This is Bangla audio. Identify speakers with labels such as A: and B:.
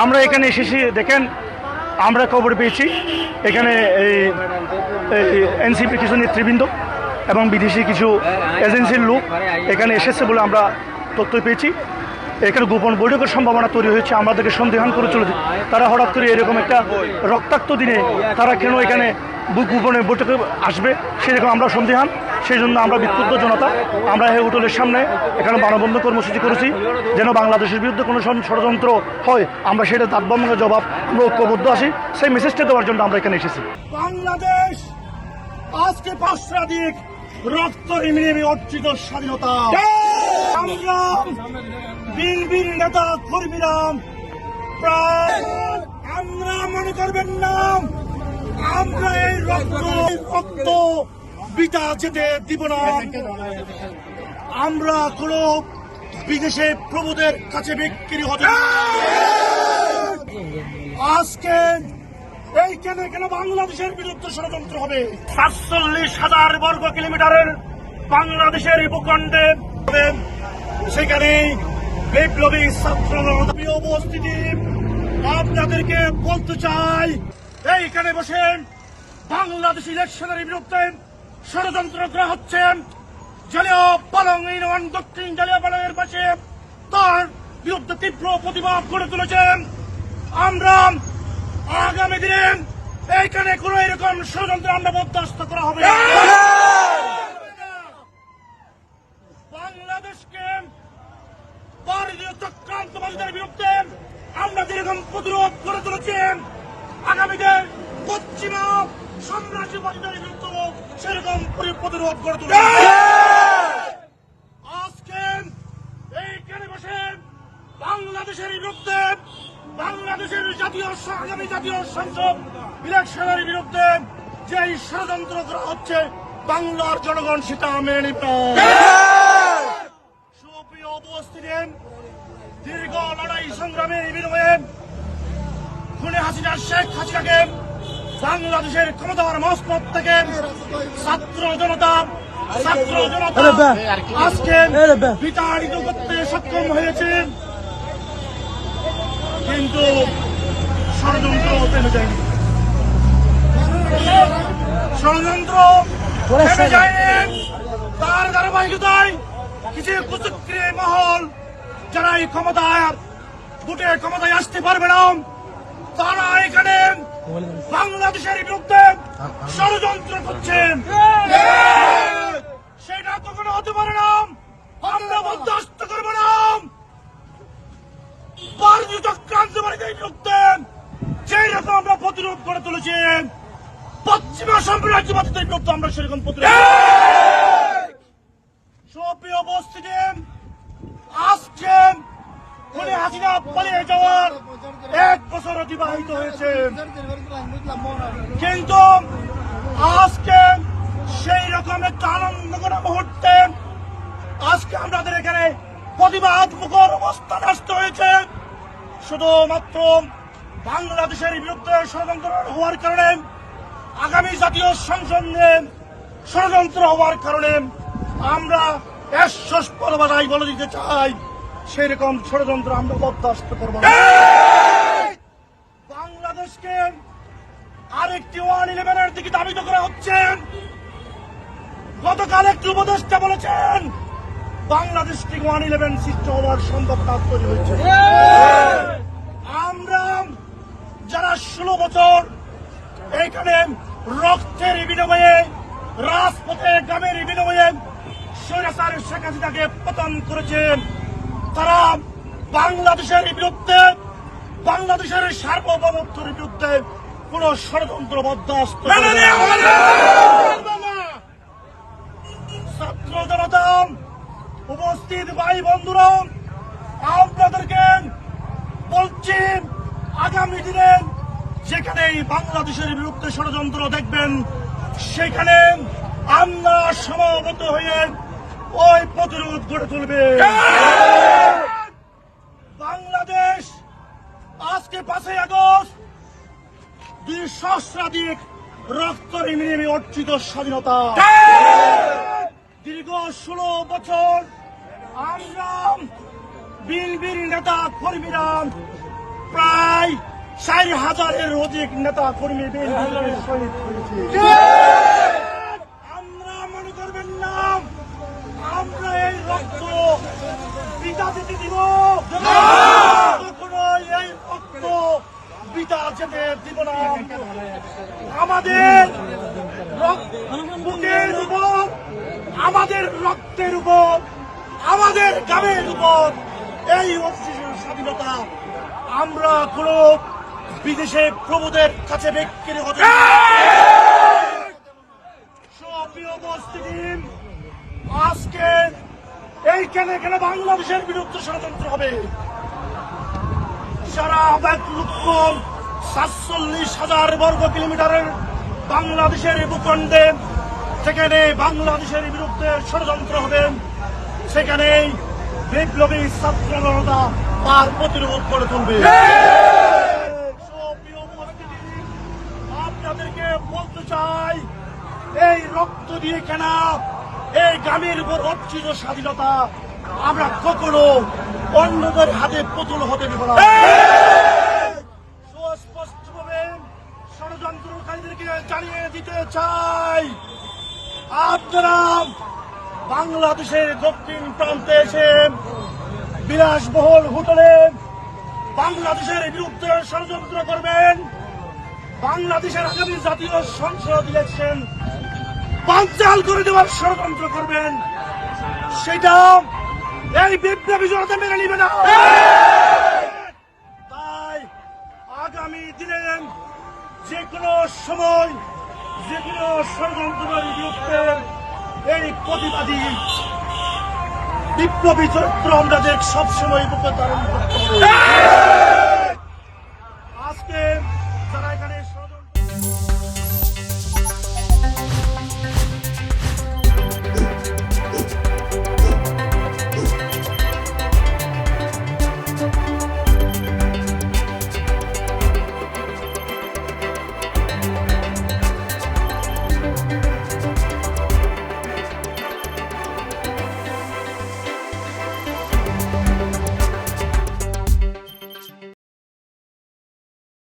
A: আমরা এখানে এসেছি, দেখেন আমরা খবর পেয়েছি এখানে এই এনসিপি কিছু নেতৃবৃন্দ এবং বিদেশি কিছু এজেন্সির লোক এখানে এসেছে বলে আমরা তথ্য পেয়েছি। এখানে গোপন বৈঠকের সম্ভাবনা তৈরি হয়েছে, আমাদেরকে সন্দেহান করে চলেছে। তারা হঠাৎ করে এরকম একটা রক্তাক্ত দিনে তারা কেন এখানে গোপনে বৈঠকে আসবে সেরকম আমরা সন্দেহান। সেই জন্য আমরা বিক্ষুব্ধ জনতা আমরা এই হোটেলের সামনে এখানে মানববন্ধন কর্মসূচি করেছি, যেন বাংলাদেশের বিরুদ্ধে কোনো ষড়যন্ত্র হয় আমরা সেটা তাৎপর্যের জবাব আমরা ঐক্যবদ্ধ আছি, সেই মেসেজটা দেওয়ার জন্য আমরা এখানে এসেছি। বাংলাদেশ আজকে 5 শতাধিক রক্ত রিমিরিমি অর্জিত স্বাধীনতা সংগ্রাম বীর নেতা কর্মীরা আমরা মনে করবেন না আমরা এই রক্ত বিটা যেতে দিব না। আমরা কোন বিদেশে প্রভুদের কাছে বিক্রি হবে না। আজকে এই কেন বাংলাদেশের বিরুদ্ধে ষড়যন্ত্র হবে। ৪৭,০০০ বর্গ কিলোমিটারের বাংলাদেশের ভূখণ্ডে সেখানে বিপ্লবী ছাত্র উপস্থিতি আপনাদেরকে বলতে চাই, এইখানে বসে বাংলাদেশ ইলেকশনের বিরুদ্ধে ষড়যন্ত্র করা হচ্ছে। জালিয়া পালং ইউনিয়ন দক্ষিণ জালিয়া পালংয়ের পাশে তার বিরুদ্ধে তীব্র প্রতিবাদ গড়ে তুলেছেন। আমরা আগামী দিনে এইখানে কোন এরকম ষড়যন্ত্র আমরা বরদাস্ত করা হবে। বাংলাদেশকে ভারতীয় চক্রান্তবাদীদের বিরুদ্ধে আমরা যেরকম প্রতিরোধ গড়ে তুলেছেন, আগামীতে পশ্চিমা সাম্রাজ্যবাদীদের বিরুদ্ধে সেরকম প্রতিরোধ গড়ে তুলবে। আজকে এইখানে বসে বাংলাদেশের বিরুদ্ধে বাংলাদেশের আগামী জাতীয় সংসদ ইলেকশনের বিরুদ্ধে যে ষড়যন্ত্র করা হচ্ছে বাংলার জনগণ সেটা মেনে নিবে। সুপ্রিয় উপস্থিতি, দীর্ঘ লড়াই সংগ্রামের বিনিময়ে খুনে হাসিনা শেখ হাসিনাকে বাংলাদেশের ক্ষমতার মসনদ থেকে ছাত্র জনতা আজকে বিতাড়িত করতে সক্ষম হয়েছে, কিন্তু ষড়যন্ত্র থেমে যায়নি। ষড়যন্ত্র থেমে যায়নি, তার ধারাবাহিকতায় কিছু কুচক্রী মহল যারা এই ক্ষমতায় আসতে পারবে না, তারা এখানে বাংলাদেশের বিরুদ্ধে ষড়যন্ত্র করছেন। সেটা তো কোনো হতে পারে না, আমরা বরদাস্ত করবো না। ভারতীয় চক্রান্তবাদীদের বিরুদ্ধে যেই রকম আমরা প্রতিরোধ করে তুলেছি, পশ্চিমা সাম্রাজ্যবাদীদের বিরুদ্ধে আমরা সেরকম প্রতিরোধ। সুপ্রিয় উপস্থিতি, আজকে খুনে হাসিনা পালিয়ে যাওয়ার 1 বছর অতিবাহিত হয়েছে, কিন্তু আজকে সেই রকম একটা আনন্দ করা মুহূর্তে আজকে আমাদের এখানে প্রতিবাদ মুখর অবস্থান আসতে হয়েছে। শুধুমাত্র বাংলাদেশের বিরুদ্ধে ষড়যন্ত্র হওয়ার কারণে, আগামী জাতীয় সংসদ নিয়ে ষড়যন্ত্র হওয়ার কারণে আমরা স্পষ্টভাবে বলে দিতে চাই, সেই রকম ষড়যন্ত্র আমরা বরদাস্ত করব না। বাংলাদেশকে আরেকটি 1-11-এর দিকে ধাবিত করা হচ্ছে। গতকাল একটি উপদেষ্টা বলেছেন বাংলাদেশ থেকে 1-11 সৃষ্টি হওয়ার সম্ভাবনা তৈরি হয়েছে। আমরা যারা 16 বছর এখানে রক্তের বিনিময়ে, রাজপথে গ্রামের বিনিময়ে স্বৈরাচার শেখ হাসিনাকে পতন করেছেন, তারা বাংলাদেশের বিরুদ্ধে, বাংলাদেশের সার্বভৌমত্বের বিরুদ্ধে কোন ষড়যন্ত্র বরদাস্ত করবে না। ছাত্র জনতা, উপস্থিত ভাই বন্ধুরা, আপনাদেরকে বলছি, আগামী দিনে যেখানে বাংলাদেশের বিরুদ্ধে ষড়যন্ত্র দেখবেন, সেখানে আমরা সমবেত হয়ে ওই প্রতিরোধ গড়ে তুলবে। বাংলাদেশ আজকে 5 আগস্ট 2 সহস্রাধিক রক্ত রিমিরিমি অর্জিত স্বাধীনতা, দীর্ঘ 16 বছর আমরা বীর নেতা কর্মীরা প্রায় 4,000-এর অধিক নেতা কর্মী বিএনপি শহীদ হয়েছে। আমরা মনে করবেন না আমরা এই রক্ত বিটা দিতে দিব, কখনো এই রক্ত বিটা যেতে দিব না। আমাদের বুকের উপর, আমাদের রক্তের উপর, আমাদের গ্রামের উপর এই অবশিষ্ট স্বাধীনতা আমরা কোন বিদেশে প্রভুদের কাছে বিক্রি হতে প্রিয় উপস্থিতি, আজকে এইখানে এখানে বাংলাদেশের বিরুদ্ধে ষড়যন্ত্র হবে। সারা 1,47,000 বর্গ কিলোমিটারের বাংলাদেশের ভূখণ্ডে সেখানে বাংলাদেশের বিরুদ্ধে ষড়যন্ত্র হবে, সেখানে বিপ্লবী ছাত্র জনতা তার প্রতিরোধ করে তুলবে। আপনাদেরকে বলতে চাই, এই রক্ত দিয়ে কেনা এই গ্রামের উপর অর্জিত স্বাধীনতা আমরা কখনো অন্যদের হাতে পুতুল হতে দেব না। সুস্পষ্টভাবে ষড়যন্ত্রকারীদেরকে জানিয়ে দিতে চাই, আপনারা বাংলাদেশের দক্ষিণ প্রান্তে এসে বিলাসবহুল হোটেলে বাংলাদেশের বিরুদ্ধে ষড়যন্ত্র করবেন, বাংলাদেশের আগামী জাতীয় সংসদ ইলেকশন বানচাল করে দেওয়ার ষড়যন্ত্র করবেন, সেটা এই বিপ্লবী জনতা মেনে নিবে না। তাই আগামী দিনে যে কোনো সময় যে কোনো ষড়যন্ত্রের বিরুদ্ধে এই প্রতিবাদী বিপ্লবী চরিত্র আমাদের সবসময় বুকে ধারণ করতে হবে।